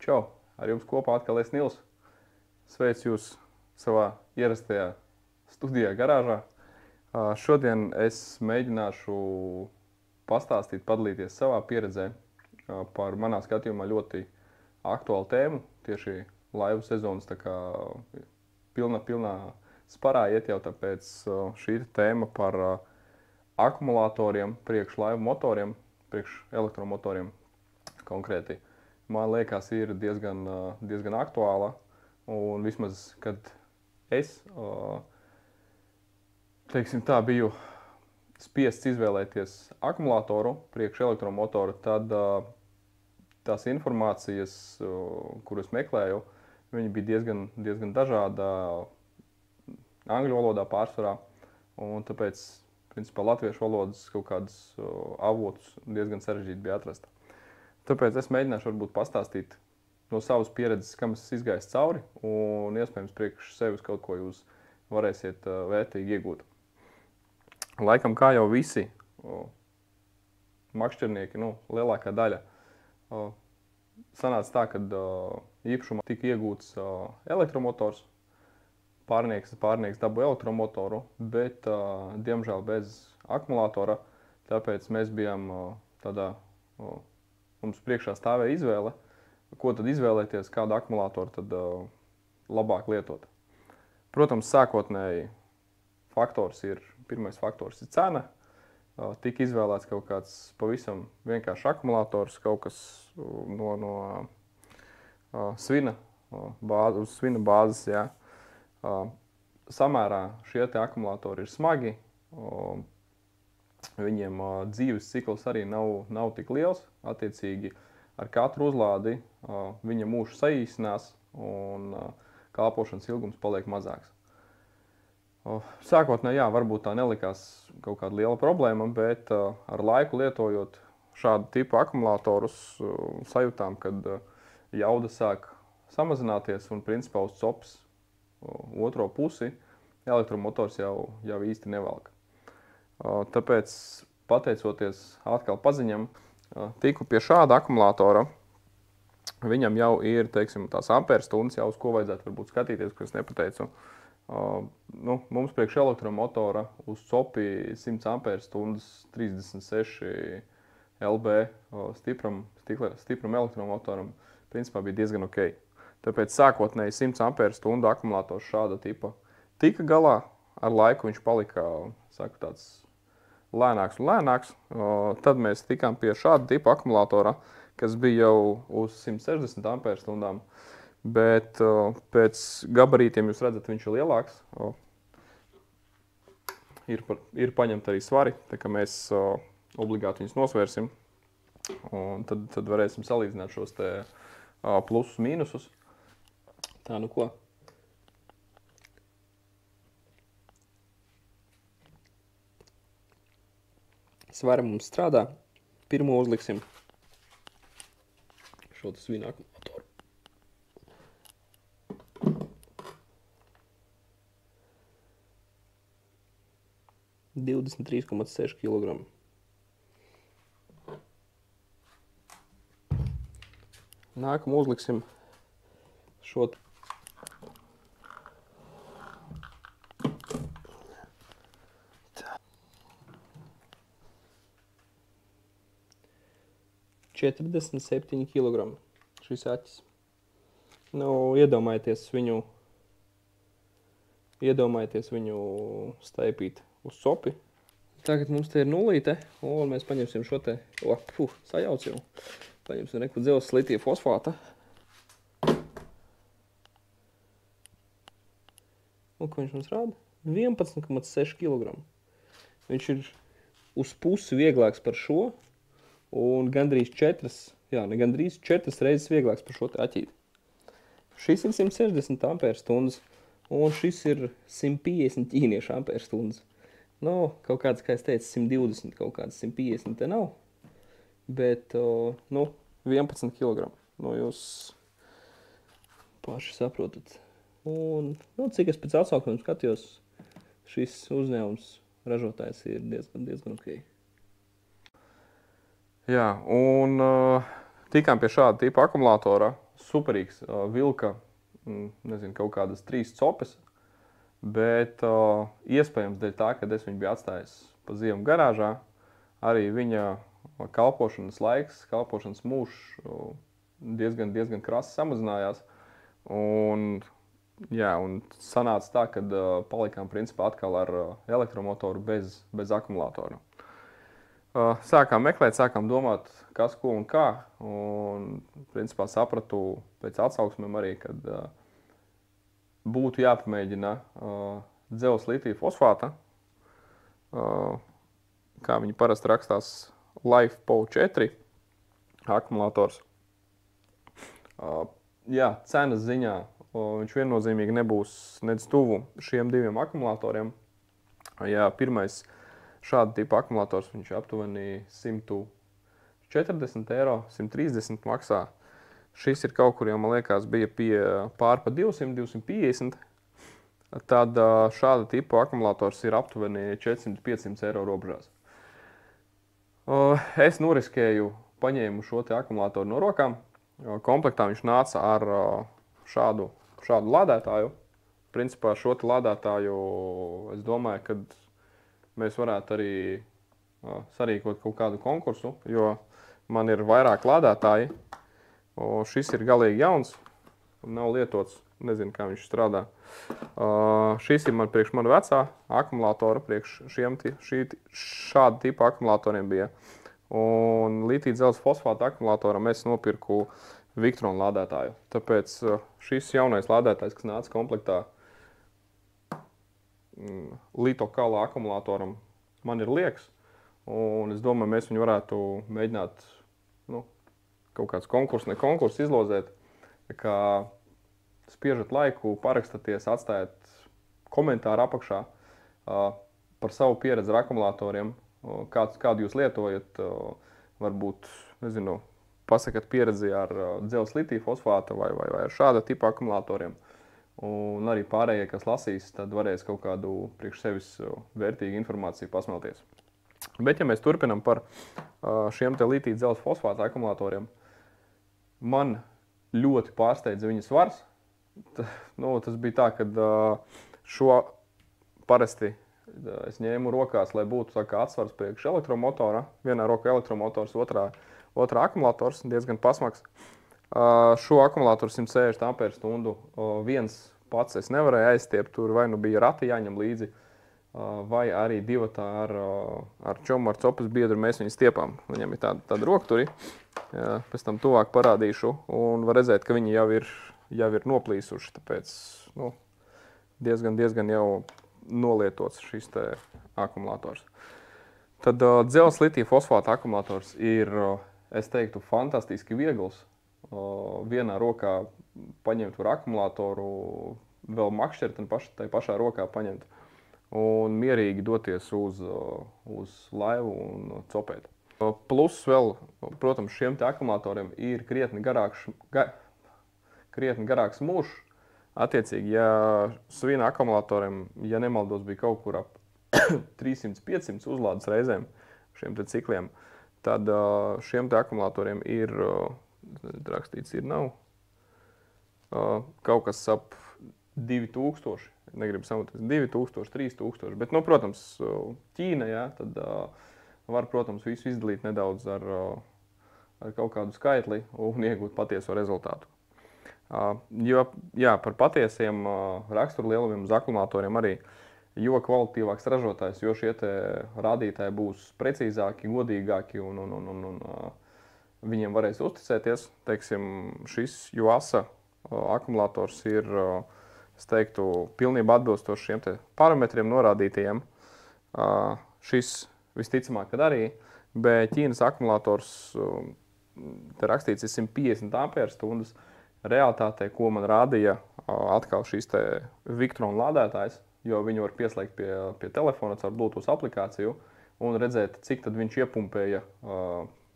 Čau! Ar jums kopā atkal es Nils. Sveicu jūs savā ierastajā studijā garāžā. Šodien es mēģināšu pastāstīt, padalīties savā pieredzē par manā skatījumā ļoti aktuālu tēmu. Tieši laivu sezonas tā kā pilnā sparā iet jau, tāpēc šī tēma par akumulatoriem, priekš laivu motoriem, priekš elektromotoriem konkrēti. Man liekas, ir diezgan aktuāla, un vismaz, kad es, teiksim tā, biju spiests izvēlēties akumulatoru priekš elektromotoru, tad tās informācijas, kuras meklēju, viņi bija diezgan dažāda, angļu valodā pārsvarā, un tāpēc, principā, latviešu valodas kaut kādus avotus diezgan sarežģīti bija atrast. Tāpēc es mēģināšu varbūt pastāstīt no savas pieredzes, kam es izgājis cauri, un iespējams priekš sevis kaut ko jūs varēsiet vērtīgi iegūt. Laikam, kā jau visi makšķernieki, lielākā daļa, sanāca tā, kad īpašumā tika iegūts elektromotors, pārnieks dabūja elektromotoru, bet, diemžēl, bez akumulatora, tāpēc mēs bijām tādā, mums priekšā stāvēja izvēle, ko tad izvēlēties, kādu akumulātoru tad labāk lietot. Protams, sākotnēji pirmais faktors ir cena. Tika izvēlēts kaut kāds pavisam vienkāršs akumulātors, kaut kas no svina bāzes, jā. Samērā šie te akumulātori ir smagi, viņiem dzīves cikls arī nav tik liels, attiecīgi ar katru uzlādi viņa mūžs saīsinās un kalpošanas ilgums paliek mazāks. Sākotnēji, jā, varbūt tā nelikās kaut kāda liela problēma, bet ar laiku lietojot šādu tipu akumulatorus sajūtām, kad jauda sāk samazināties un principā uz copas otro pusi elektromotors jau īsti nevelk. Tāpēc, pateicoties atkal paziņam, tiku pie šāda akumulatora. Viņam jau ir, teiksim, tās amperstundas, jau uz ko vajadzētu varbūt skatīties, ko es nepateicu. Mums priekš elektromotora uz copi 100 amperstundas 36 LB stipram elektromotoram principā bija diezgan ok. Tāpēc sākotnēji 100 amperstundu akumulators šāda tipa tika galā. Ar laiku viņš palika, tāds lēnāks un lēnāks. Tad mēs tikām pie šāda tipa akumulatora, kas bija jau uz 160 amperstundām. Bet pēc gabarītiem jūs redzat, viņš ir lielāks. Ir paņemt arī svari, tā kā mēs obligāti viņus nosvērsim. Un tad varēsim salīdzināt šos te plusus, mīnusus. Tā, nu ko? Svari mums strādā. Pirmo uzliksim šo svina akumulatoru. – 23,6 kg. Nākam uzliksim šo 47 kg šis aķis. Iedomājieties viņu staipīt uz copi. Tagad mums te ir nulīte, un mēs paņemsim šo te, sajauc jau. Paņemsim reku dzelzs litie fosfāta. Un ko viņš mums rāda? 11,6 kg. Viņš ir uz pusi vieglāks par šo, un gandrīz 4 reizes vieglāks par šo te aķīti. Šis ir 160 amperstundas, un šis ir 150 ķīniešu amperstundas. Kaut kāds, kā es teicu, 120, kaut kāds 150 te nav, bet 11 kg. Jūs paši saprotat. Un, cik es pēc atsaukumiem skatījos, šis uzņēmums ražotājs ir diezgan ok. Jā, un tikām pie šāda tipa akumulatora. superīgs. Vilka, nezinu, kaut kādas 3 copes, bet iespējams dēļ tā, ka es viņu biju atstājis pa ziemu garāžā, arī viņa kalpošanas laiks, kalpošanas mūžs diezgan krasi samazinājās. Un sanāca tā, ka palikām principā atkal ar elektromotoru bez akumulātora. Sākām meklēt, sākām domāt, kas, ko un kā. Un principā sapratu pēc atsauksmēm arī, kad būtu jāpamēģina dzelzs litija fosfāta, kā viņi parasti rakstās, LiFePO4 akumulators. Cenas ziņā viņš viennozīmīgi nebūs nedz tuvu šiem 2 akumulatoriem. Pirmais šāda tipa akumulators viņš aptuveni 140 eiro, 130 maksā. Šis ir kaut kur, jau man liekas, bija pār pa 200, 250. Tad šāda tipa akumulators ir aptuveni 400-500 eiro robežās. Es noriskēju, paņēmu šo te akumulātoru no rokām. Komplektā viņš nāca ar šādu lādētāju. Principā šo te lādētāju, es domāju, ka mēs varētu arī sarīkot kaut kādu konkursu, jo man ir vairāk lādētāji. Šis ir galīgi jauns, nav lietots, nezinu, kā viņš strādā. Šis ir priekš manu vecā akumulātora, priekš šāda tipa akumulatoriem bija. Un litija dzelzs fosfāta akumulātoram es nopirku Victron lādētāju. Tāpēc šis jaunais lādētājs, kas nāca komplektā litokala akumulātoram, man ir lieks. Un es domāju, mēs viņu varētu mēģināt kaut kāds konkurss izlozēt. Kā spiežat laiku, parakstaties, atstājiet komentāru apakšā par savu pieredzi ar akumulatoriem, kādu jūs lietojat, varbūt, nezinu, pasakat pieredzi ar dzelzs litija fosfāta vai ar šāda tipa akumulatoriem. Un arī pārējie, kas lasīs, tad varēs kaut kādu priekš sevis vērtīgu informāciju pasmelties. Bet, ja mēs turpinam par šiem te litija dzelzs fosfāta akumulatoriem, man ļoti pārsteidza viņa svars. Tas bija tā, ka šo parasti es ņēmu rokās, lai būtu tā kā atsvars priekš elektromotora. Vienā rokā elektromotors, otrā akumulators, diezgan pasmaks. Šo akumulātoru 160 amperstundu viens pats es nevarēju aizstiept, tur vai nu bija rati jāņem līdzi, vai arī divatā ar čomu, ar copas biedru mēs viņu stiepām. Viņam ir tāda rokturi, pēc tam tuvāk parādīšu, un var redzēt, ka viņi jau ir noplīsuši, tāpēc diezgan jau nolietots šis te akumulators. Tad dzelzs litija fosfāta akumulators ir, es teiktu, fantastiski viegls. Vienā rokā paņemt var akumulātoru, vēl makšķert un tai pašā rokā paņemt un mierīgi doties uz laivu un copēt. Plus vēl, protams, šiem te akumulatoriem ir krietni garāks mūžs. Attiecīgi, ja svina akumulatoriem, ja nemaldos, bija kaut kur ap 300-500 uzlādes reizēm šiem te cikliem, tad šiem te akumulatoriem ir, rakstīts ir nav, kaut kas ap 2000, negribu samoties, 2000, 3000, bet, protams, Ķīna, tad var, protams, visu izdalīt nedaudz ar kaut kādu skaitli un iegūt patieso rezultātu. Jo, par patiesiem raksturlielumiem uz akumulatoriem arī, jo kvalitīvāks ražotājs, jo šie te rādītāji būs precīzāki, godīgāki un viņiem varēs uzticēties. Teiksim, šis Yuasa akumulators ir, es teiktu, pilnībā atbilstoši šiem te parametriem norādītajiem. Šis visticamāk, kad arī, bet Ķīnas akumulators, te rakstīts ir 150 amperstundas. Realitātē, ko man rādīja atkal šīs te Victron lādētājs, jo viņu var pieslēgt pie telefona caur Bluetooth aplikāciju un redzēt, cik tad viņš iepumpēja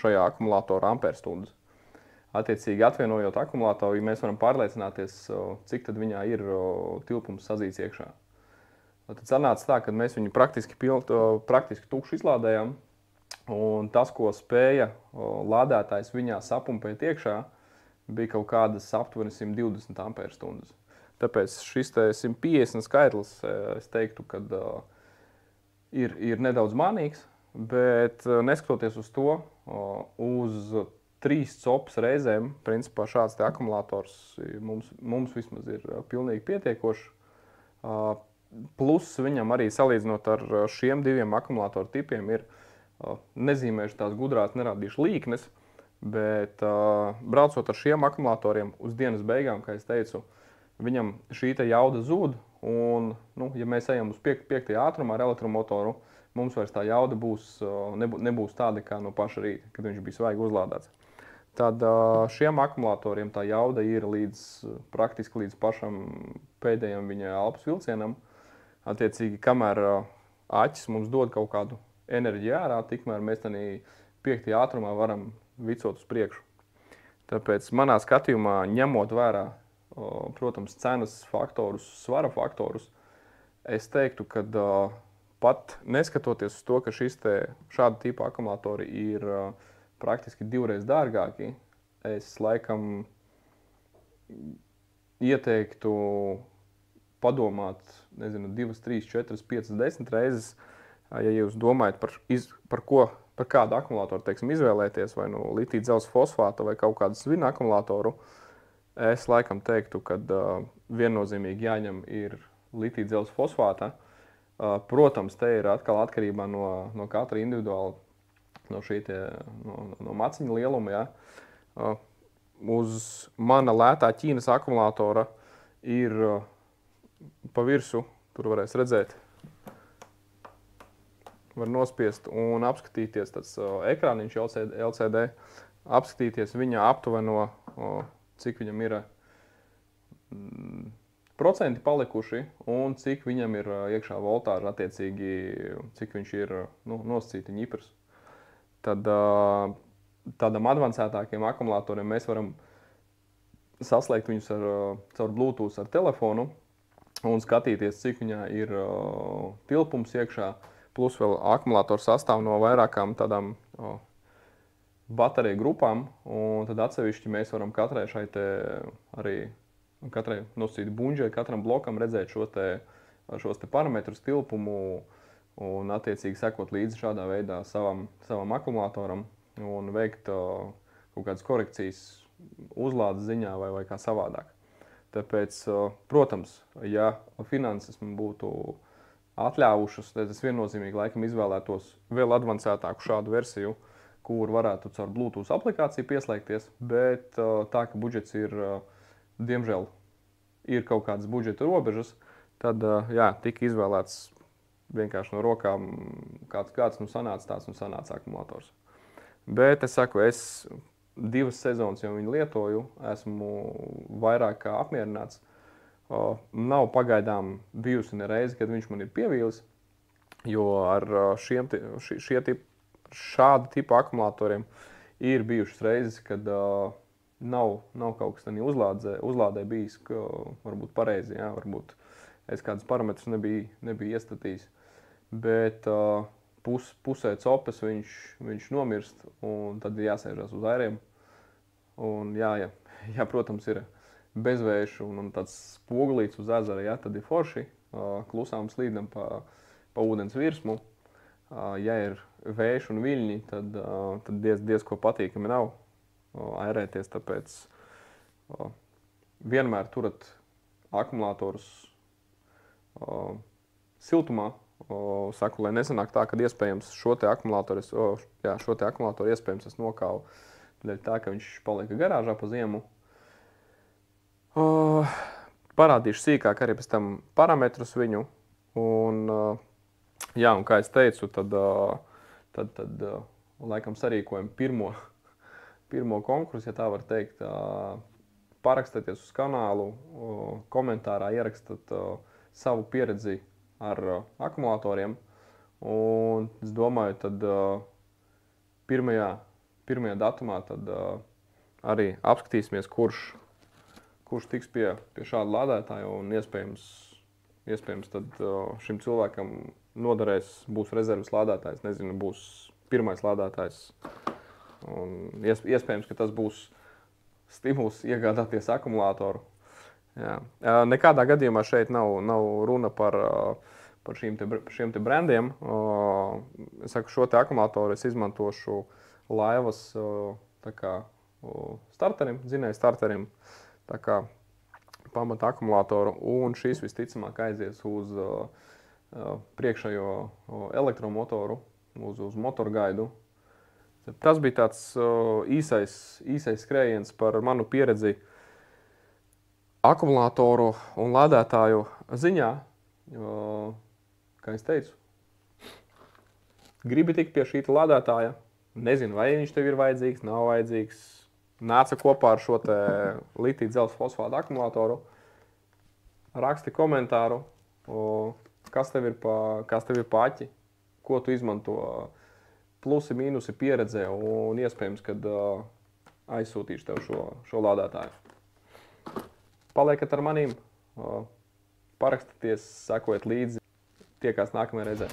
šajā akumulatora amperstundas. Attiecīgi, atvienojot akumulātoru, mēs varam pārliecināties, cik tad viņā ir tilpums sazīts iekšā. Tad sanāca tā, ka mēs viņu praktiski tukšu izlādējām, un tas, ko spēja lādētājs viņā sapumpēt iekšā, bija kaut kādas aptuveni 120 ampērstundas. Tāpēc šis 150 skaitlis, es teiktu, ka ir nedaudz manīgs, bet neskatoties uz to, uz 3 copas reizēm, principā šāds akumulators mums vismaz ir pilnīgi pietiekošs. Plus viņam arī salīdzinot ar šiem 2 akumulātoru tipiem ir nezīmējuši tās gudrās, nerādījuši līknes, bet braucot ar šiem akumulatoriem uz dienas beigām, kā es teicu, viņam šī jauda zūd, un, ja mēs ejam uz 5. ātrumā ar elektromotoru, mums vairs tā jauda nebūs tāda kā no paša rīta, kad viņš bija svaigi uzlādēts. Tad šiem akumulatoriem tā jauda ir praktiski līdz pašam pēdējam viņa elpas vilcienam. Attiecīgi, kamēr aķis mums dod kaut kādu enerģiju ārā, tikmēr mēs tādā 5. ātrumā varam vicot uz priekšu. Tāpēc manā skatījumā, ņemot vērā, protams, cenas faktorus, svara faktorus, es teiktu, ka pat neskatoties uz to, ka šāda tipa akumulatori ir praktiski 2 reizes dārgāki, es laikam ieteiktu padomāt, 2, 3, 4, 5, 10 reizes, ja jūs domājat par kādu akumulātoru, teiksim, izvēlēties, vai litīja dzelzs fosfāta vai kaut kādu svina akumulātoru, es laikam teiktu, ka viennozīmīgi jāņem ir litīja dzelzs fosfāta. Protams, te ir atkal atkarībā no katra individuāla, no maciņa lieluma. Ja. Uz mana lētā Ķīnas akumulātora ir pa virsu, tur varēs redzēt, var nospiest un apskatīties tāds ekrāniņš LCD, apskatīties viņa aptuveno, cik viņam ir procenti palikuši un cik viņam ir iekšā voltāža, attiecīgi, cik viņš ir nosacīti ņiprs. Tad tādam advancētākiem akumulatoriem mēs varam saslēgt viņus caur Bluetooth ar telefonu un skatīties, cik viņā ir tilpums iekšā, plus vēl akumulators sastāv no vairākām tādām bateriju grupām, un tad atsevišķi mēs varam katrai nosacīt buņģai, katram blokam redzēt šos parametrus, tilpumu un attiecīgi sekot līdzi šādā veidā savam akumulatoram un veikt kaut kādas korekcijas uzlādes ziņā vai kā savādāk. Tāpēc, protams, ja finanses man būtu atļāvušas, tad es viennozīmīgi laikam izvēlētos vēl advancētāku šādu versiju, kur varētu caur Bluetooth aplikāciju pieslēgties, bet tā, ka budžets ir, diemžēl, ir kaut kādas budžeta robežas, tad, tika izvēlēts vienkārši no rokām kāds sanāca tāds sanāca akumulators. Bet es saku, es 2 sezonas jau viņu lietoju, esmu vairāk kā apmierināts. Nav pagaidām bijusi ne reizi, kad viņš man ir pievīlis, jo ar šāda tipa akumulatoriem ir bijušas reizes, kad nav kaut kas tādā uzlādē bijis, varbūt pareizi, varbūt es kādus parametrus nebiju iestatījis, bet pusē copas viņš nomirst, un tad ir jāsēžās uz airiem. Un protams, ir bezvējš un tāds spogulīts uz ezera, tad ir forši, klusām slīdam pa ūdens virsmu. Ja ir vējš un viļņi, tad diezko patīkami nav airēties, tāpēc vienmēr turat akumulatorus siltumā. Saku, lai nesanāk tā, ka iespējams šo te akumulātoru iespējams es nokāvu dēļ tā, ka viņš palika garāžā pa ziemu. Parādīšu sīkāk arī pēc tam parametrus viņu. Un kā es teicu, tad laikam sarīkojam pirmo konkursu, ja tā var teikt. Parakstieties uz kanālu, komentārā ierakstat savu pieredzi ar akumulatoriem. Un es domāju, tad pirmajā datumā tad arī apskatīsimies, kurš tiks pie šāda lādētāja, un iespējams tad šim cilvēkam noderēs, būs rezerves lādētājs, nezinu, būs pirmais lādētājs. Un iespējams, ka tas būs stimuls iegādāties akumulātoru. Jā. Nekādā gadījumā šeit nav runa par šiem te brandiem. Es saku, šo te akumulātoru es izmantošu laivas tā kā starterim, dzinēju starterim, tā kā pamata akumulātoru, un šis visticamāk aizies uz priekšējo elektromotoru, uz motorgaidu. Tas bija tāds īsais skrējiens par manu pieredzi akumulātoru un lādētāju ziņā. Kā es teicu, gribi tikt pie šī lādētāja, nezinu, vai viņš tev ir vajadzīgs, nav vajadzīgs. Nāca kopā ar šo te litiju dzelzs fosfātu akumulātoru, raksti komentāru, kas tev ir pa aķi, ko tu izmanto, plusi, mīnusi pieredzē, un iespējams, kad aizsūtīšu tev šo lādētāju. Paliekat ar manīm, parakstieties, sekojiet līdzi, tiekās nākamajā reizē.